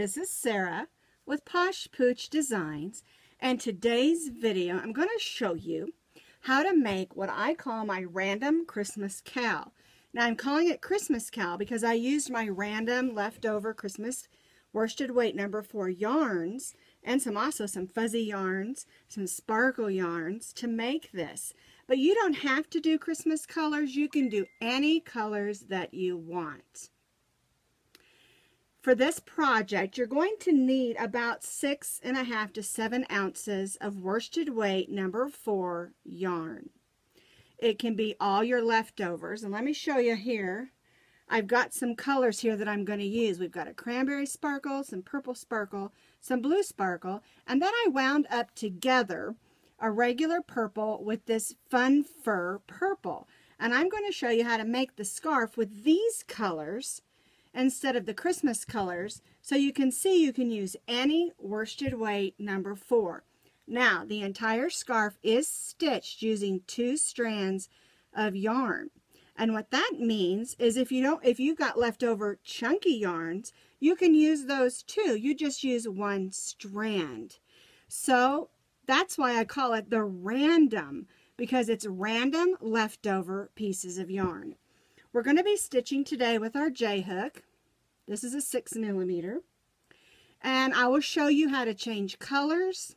this is Sara with Posh Pooch Designs, and today's video I'm going to show you how to make what I call my random Christmas cowl. Now I'm calling it Christmas cowl because I used my random leftover Christmas worsted weight number 4 yarns and also some fuzzy yarns, some sparkle yarns to make this. But you don't have to do Christmas colors, you can do any colors that you want. For this project, you're going to need about 6.5 to 7 ounces of worsted weight number 4 yarn. It can be all your leftovers, and let me show you here. I've got some colors here that I'm going to use. We've got a cranberry sparkle, some purple sparkle, some blue sparkle, and then I wound up together a regular purple with this fun fur purple. And I'm going to show you how to make the scarf with these colors instead of the Christmas colors, so you can see you can use any worsted weight number 4. Now, the entire scarf is stitched using 2 strands of yarn. And what that means is if you've got leftover chunky yarns, you can use those too. You just use 1 strand. So that's why I call it the random, because it's random leftover pieces of yarn. We're going to be stitching today with our J-hook. This is a 6mm. And I will show you how to change colors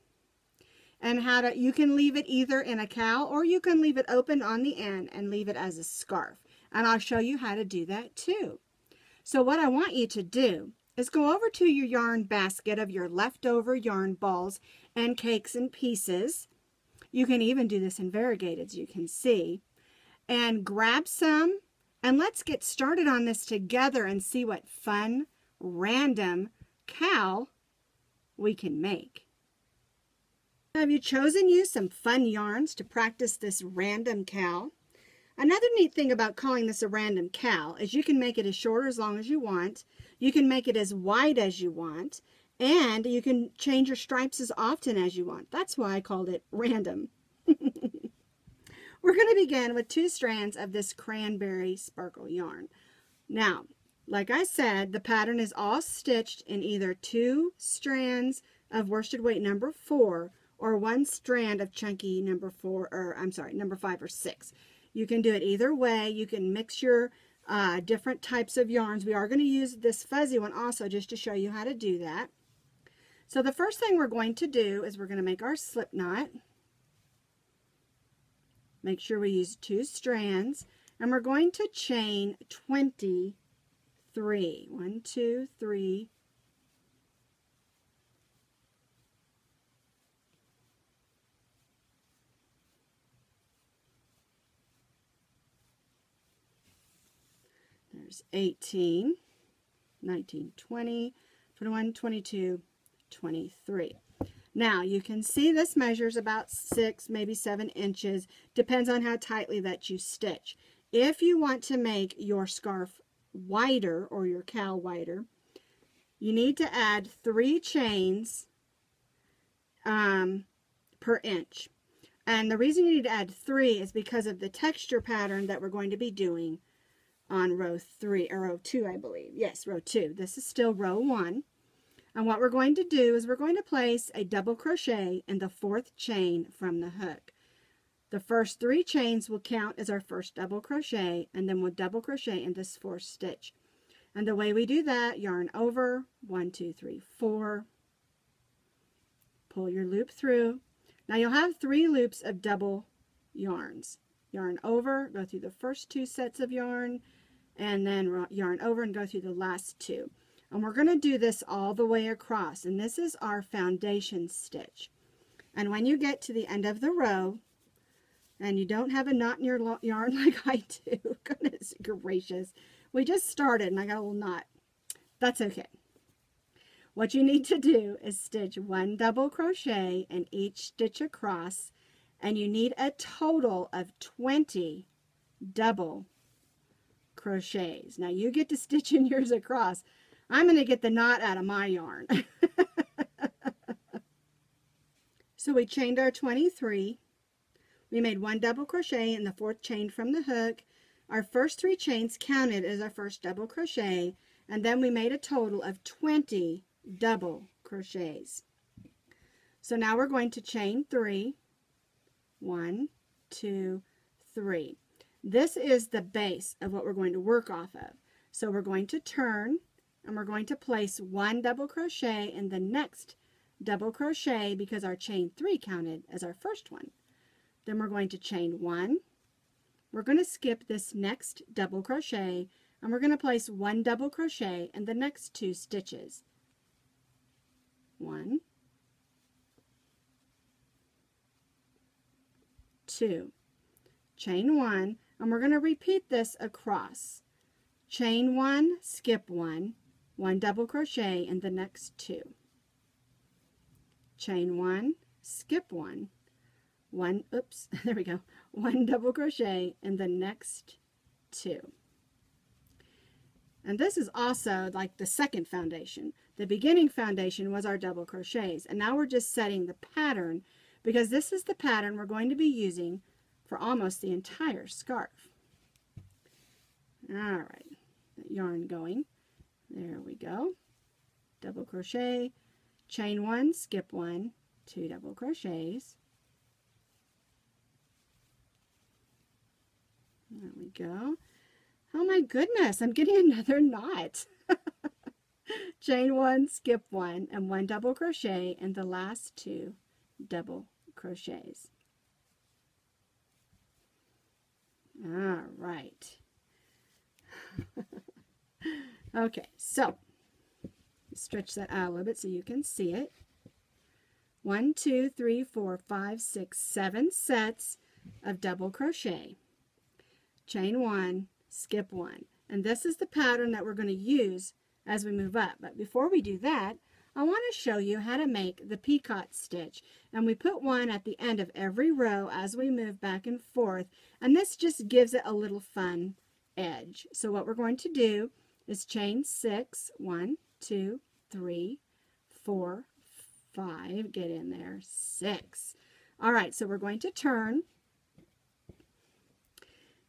and you can leave it either in a cowl or you can leave it open on the end and leave it as a scarf. And I'll show you how to do that too. So what I want you to do is go over to your yarn basket of your leftover yarn balls and cakes and pieces. You can even do this in variegated, as you can see. And grab some, and let's get started on this together and see what fun, random cowl we can make. Now, have you chosen some fun yarns to practice this random cowl? Another neat thing about calling this a random cowl is you can make it as short or as long as you want. You can make it as wide as you want. And you can change your stripes as often as you want. That's why I called it random. We're going to begin with 2 strands of this cranberry sparkle yarn. Now, like I said, the pattern is all stitched in either 2 strands of worsted weight number 4 or 1 strand of chunky number 5 or 6. You can do it either way. You can mix your different types of yarns. We are going to use this fuzzy one also just to show you how to do that. So the first thing we're going to do is we're going to make our slip knot. Make sure we use 2 strands, and we're going to chain 23. 1, 2, 3. There's 18, 19, 20, 21, 22, 23. Now you can see this measures about 6, maybe 7 inches. Depends on how tightly that you stitch. If you want to make your scarf wider or your cowl wider, you need to add 3 chains per inch. And the reason you need to add 3 is because of the texture pattern that we're going to be doing on row 3 or row 2, I believe. Yes, row 2. This is still row 1. And what we're going to do is we're going to place a double crochet in the 4th chain from the hook. The first 3 chains will count as our first double crochet, and then we'll double crochet in this 4th stitch. And the way we do that, yarn over, 1, 2, 3, 4. Pull your loop through. Now you'll have 3 loops of double yarns. Yarn over, go through the first 2 sets of yarn, and then yarn over and go through the last 2. And we're going to do this all the way across, and this is our foundation stitch. And when you get to the end of the row, and you don't have a knot in your yarn like I do, goodness gracious, we just started and I got a little knot. That's okay. What you need to do is stitch 1 double crochet in each stitch across, and you need a total of 20 double crochets. Now you get to stitch in yours across. I'm going to get the knot out of my yarn. So we chained our 23. We made 1 double crochet in the 4th chain from the hook. Our first 3 chains counted as our first double crochet, and then we made a total of 20 double crochets. So now we're going to chain 3. 1, 2, 3. This is the base of what we're going to work off of. So we're going to turn, and we're going to place 1 double crochet in the next double crochet because our chain 3 counted as our first one. Then we're going to chain 1. We're going to skip this next double crochet, and we're going to place 1 double crochet in the next 2 stitches. 1, 2. Chain 1, and we're going to repeat this across. Chain 1, skip 1, 1 double crochet in the next 2. Chain 1, skip 1, 1, oops, there we go, 1 double crochet in the next 2. And this is also like the second foundation. The beginning foundation was our double crochets, and now we're just setting the pattern because this is the pattern we're going to be using for almost the entire scarf. All right, that yarn going. There we go. Double crochet, chain 1, skip 1, 2 double crochets. There we go. Oh my goodness, I'm getting another knot. Chain 1, skip 1, and 1 double crochet in the last 2 double crochets. All right. Okay, so stretch that out a little bit so you can see it. 1, 2, 3, 4, 5, 6, 7 sets of double crochet. Chain 1, skip 1. And this is the pattern that we're going to use as we move up. But before we do that, I want to show you how to make the picot stitch. And we put one at the end of every row as we move back and forth. And this just gives it a little fun edge. So what we're going to do is chain 6, 1, 2, 3, 4, 5, get in there, 6. All right, so we're going to turn.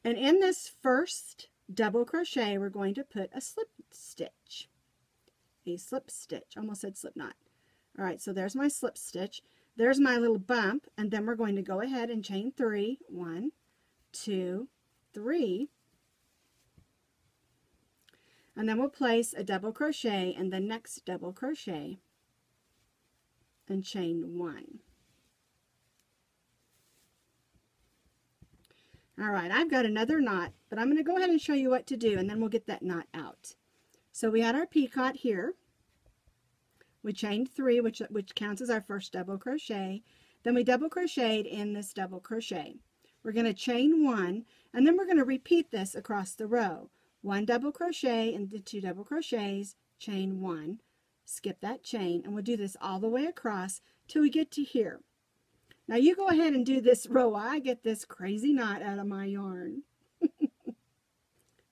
And in this first double crochet, we're going to put a slip stitch. A slip stitch. Almost said slip knot. All right, so there's my slip stitch. There's my little bump, and then we're going to go ahead and chain 3. 1, 2, 3. And then we'll place a double crochet in the next double crochet and chain 1. All right, I've got another knot, but I'm going to go ahead and show you what to do, and then we'll get that knot out. So we had our picot here. We chained 3, which counts as our first double crochet. Then we double crocheted in this double crochet. We're going to chain 1, and then we're going to repeat this across the row. 1 double crochet into 2 double crochets, chain 1, skip that chain, and we'll do this all the way across till we get to here. Now you go ahead and do this row. I get this crazy knot out of my yarn.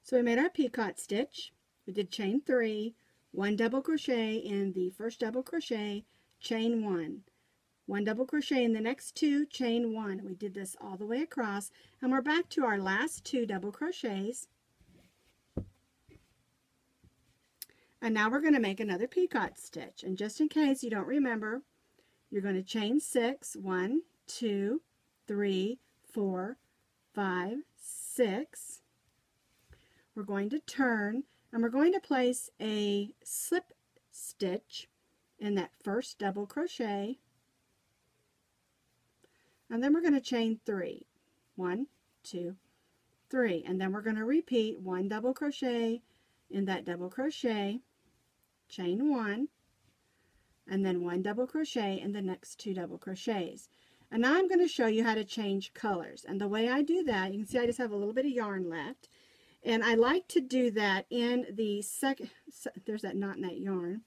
So we made our picot stitch. We did chain 3, 1 double crochet in the first double crochet, chain 1. 1 double crochet in the next 2, chain 1. We did this all the way across, and we're back to our last 2 double crochets. And now we're going to make another picot stitch. And just in case you don't remember, you're going to chain 6, 1, 2, 3, 4, 5, 6. We're going to turn, and we're going to place a slip stitch in that first double crochet. And then we're going to chain 3. 1, 2, 3. And then we're going to repeat 1 double crochet in that double crochet, chain 1, and then 1 double crochet in the next 2 double crochets. And now I'm going to show you how to change colors. And the way I do that, you can see I just have a little bit of yarn left. And I like to do that in the second, there's that knot in that yarn.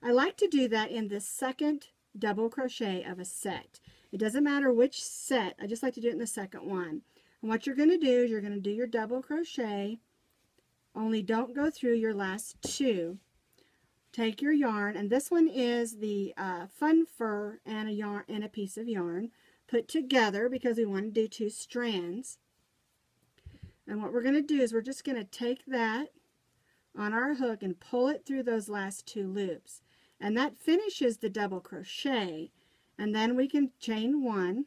I like to do that in the second double crochet of a set. It doesn't matter which set, I just like to do it in the second one. And what you're going to do is you're going to do your double crochet, only don't go through your last 2. Take your yarn, and this one is the fun fur and a yarn and a piece of yarn put together because we want to do 2 strands. And what we're going to do is we're just going to take that on our hook and pull it through those last 2 loops. and that finishes the double crochet. And then we can chain 1,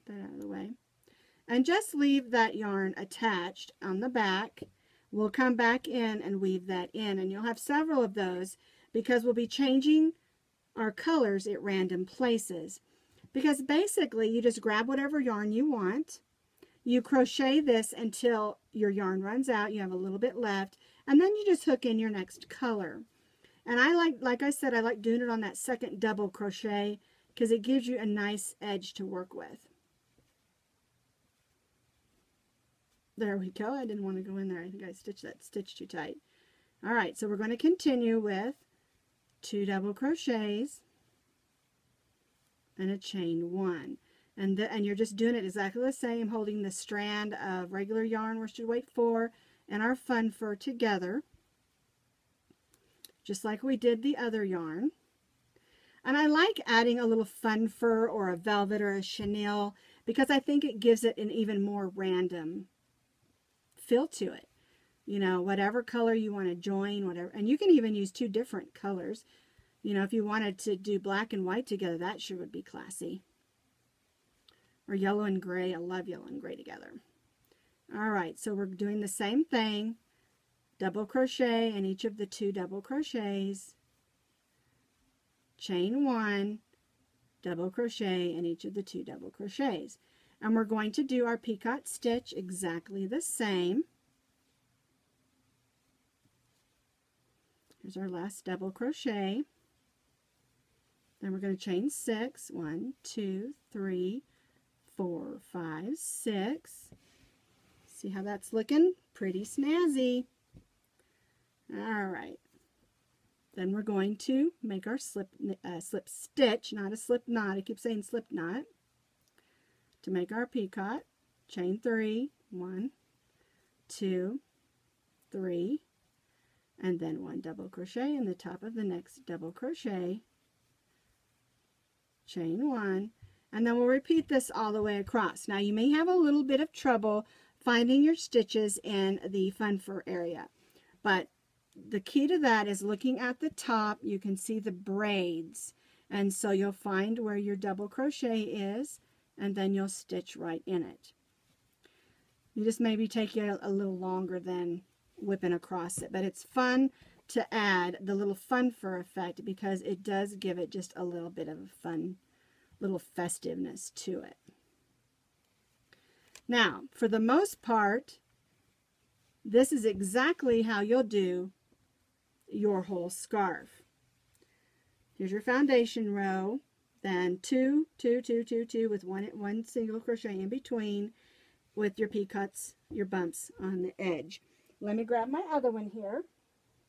put that out of the way, and just leave that yarn attached on the back. We'll come back in and weave that in, and you'll have several of those because we'll be changing our colors at random places. Because basically you just grab whatever yarn you want, you crochet this until your yarn runs out, you have a little bit left, and then you just hook in your next color. And I like I said, I like doing it on that second double crochet because it gives you a nice edge to work with. There we go. I didn't want to go in there. I think I stitched that stitch too tight. All right, so we're going to continue with 2 double crochets and a chain 1. And you're just doing it exactly the same, holding the strand of regular yarn we're to wait for and our fun fur together, just like we did the other yarn. And I like adding a little fun fur or a velvet or a chenille because I think it gives it an even more random feel to it. You know, whatever color you want to join, whatever, and you can even use 2 different colors. You know, if you wanted to do black and white together, that sure would be classy. Or yellow and gray. I love yellow and gray together. All right, so we're doing the same thing. Double crochet in each of the 2 double crochets. Chain 1, double crochet in each of the 2 double crochets. And we're going to do our picot stitch exactly the same. Here's our last double crochet. Then we're going to chain 6. 1, 2, 3, 4, 5, 6. See how that's looking? Pretty snazzy. All right. Then we're going to make our slip stitch, not a slip knot. I keep saying slip knot. To make our picot, chain 3, 1, 2, 3, and then 1 double crochet in the top of the next double crochet, chain 1, and then we'll repeat this all the way across. Now you may have a little bit of trouble finding your stitches in the fun fur area, but the key to that is looking at the top. You can see the braids, and so you'll find where your double crochet is, and then you'll stitch right in it. You just maybe take you a little longer than whipping across it, but it's fun to add the little fun fur effect because it does give it just a little bit of a fun little festiveness to it. Now, for the most part, this is exactly how you'll do your whole scarf. Here's your foundation row, then 2, 2, 2, 2, 2 with one single crochet in between with your picots, your bumps on the edge. Let me grab my other one here.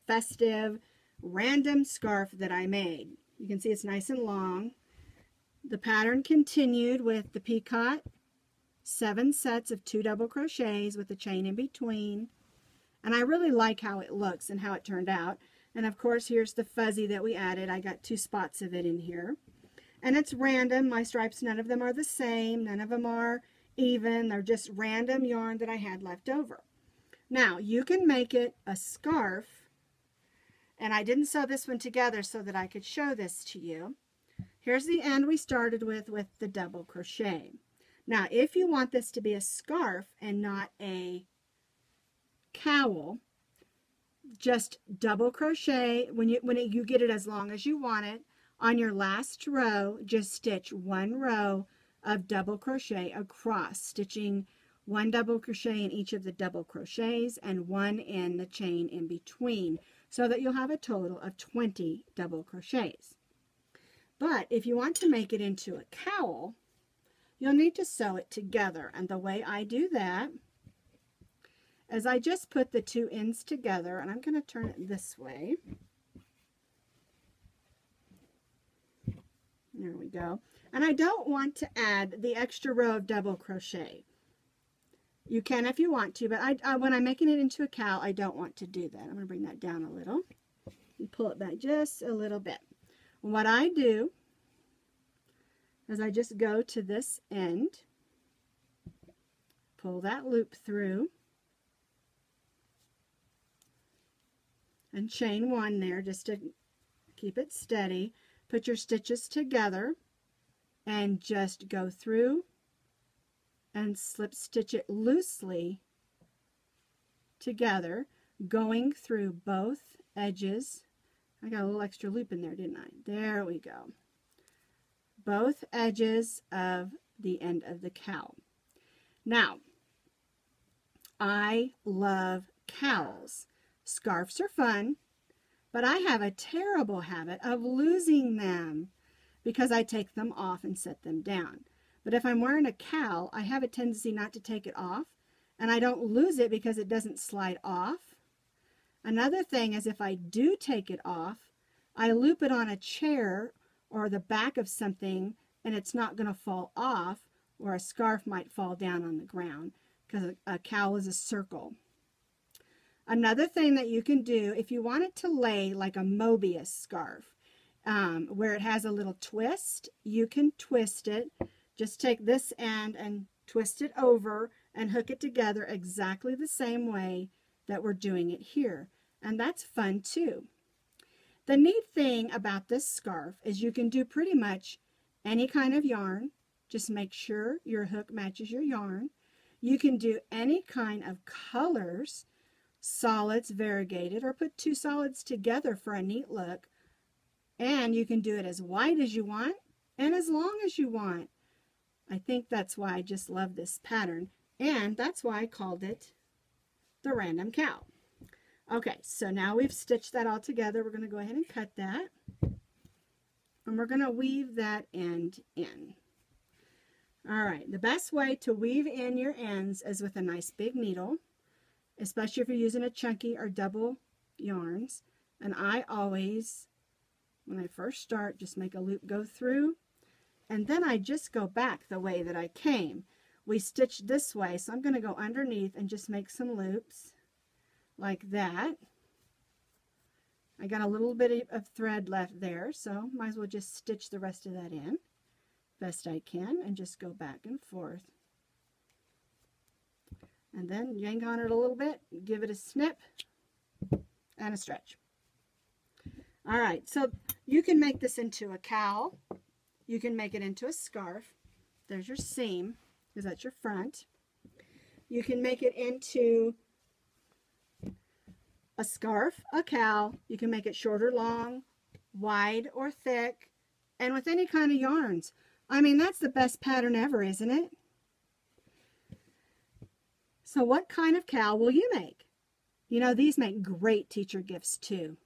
Festive random scarf that I made. You can see it's nice and long. The pattern continued with the picot, 7 sets of 2 double crochets with a chain in between. And I really like how it looks and how it turned out. And of course, here's the fuzzy that we added. I got 2 spots of it in here. And it's random. My stripes, none of them are the same. None of them are even. They're just random yarn that I had left over. Now, you can make it a scarf. And I didn't sew this one together so that I could show this to you. Here's the end we started with the double crochet. Now, if you want this to be a scarf and not a cowl, just double crochet when you get it as long as you want it. On your last row, just stitch 1 row of double crochet across, stitching 1 double crochet in each of the double crochets and 1 in the chain in between, so that you'll have a total of 20 double crochets. But if you want to make it into a cowl, you'll need to sew it together. And the way I do that is I just put the 2 ends together, and I'm going to turn it this way. There we go. And I don't want to add the extra row of double crochet. You can if you want to, but when I'm making it into a cowl, I don't want to do that. I'm going to bring that down a little and pull it back just a little bit. What I do is I just go to this end, pull that loop through, and chain 1 there just to keep it steady. Put your stitches together and just go through and slip stitch it loosely together, going through both edges. I got a little extra loop in there, didn't I? There we go. Both edges of the end of the cowl. Now, I love cowls. Scarves are fun, but I have a terrible habit of losing them because I take them off and set them down. But if I'm wearing a cowl, I have a tendency not to take it off, and I don't lose it because it doesn't slide off. Another thing is if I do take it off, I loop it on a chair or the back of something, and it's not going to fall off, or a scarf might fall down on the ground because a cowl is a circle. Another thing that you can do, if you want it to lay like a Mobius scarf, where it has a little twist, you can twist it. Just take this end and twist it over and hook it together exactly the same way that we're doing it here. And that's fun too. The neat thing about this scarf is you can do pretty much any kind of yarn. Just make sure your hook matches your yarn. You can do any kind of colors, solids, variegated, or put two solids together for a neat look. And you can do it as wide as you want and as long as you want. I think that's why I just love this pattern, and that's why I called it the Random Cowl. Okay, so now we've stitched that all together. We're going to go ahead and cut that, and we're going to weave that end in. All right, the best way to weave in your ends is with a nice big needle, especially if you're using a chunky or double yarns. And I always, when I first start, just make a loop go through, and then I just go back the way that I came. We stitched this way, so I'm going to go underneath and just make some loops like that. I got a little bit of thread left there, so might as well just stitch the rest of that in best I can and just go back and forth. And then yank on it a little bit, give it a snip and a stretch. All right, so you can make this into a cowl. You can make it into a scarf. There's your seam, because that's your front. You can make it into a scarf, a cowl. You can make it short or long, wide or thick, and with any kind of yarns. I mean, that's the best pattern ever, isn't it? So what kind of cowl will you make? You know, these make great teacher gifts too.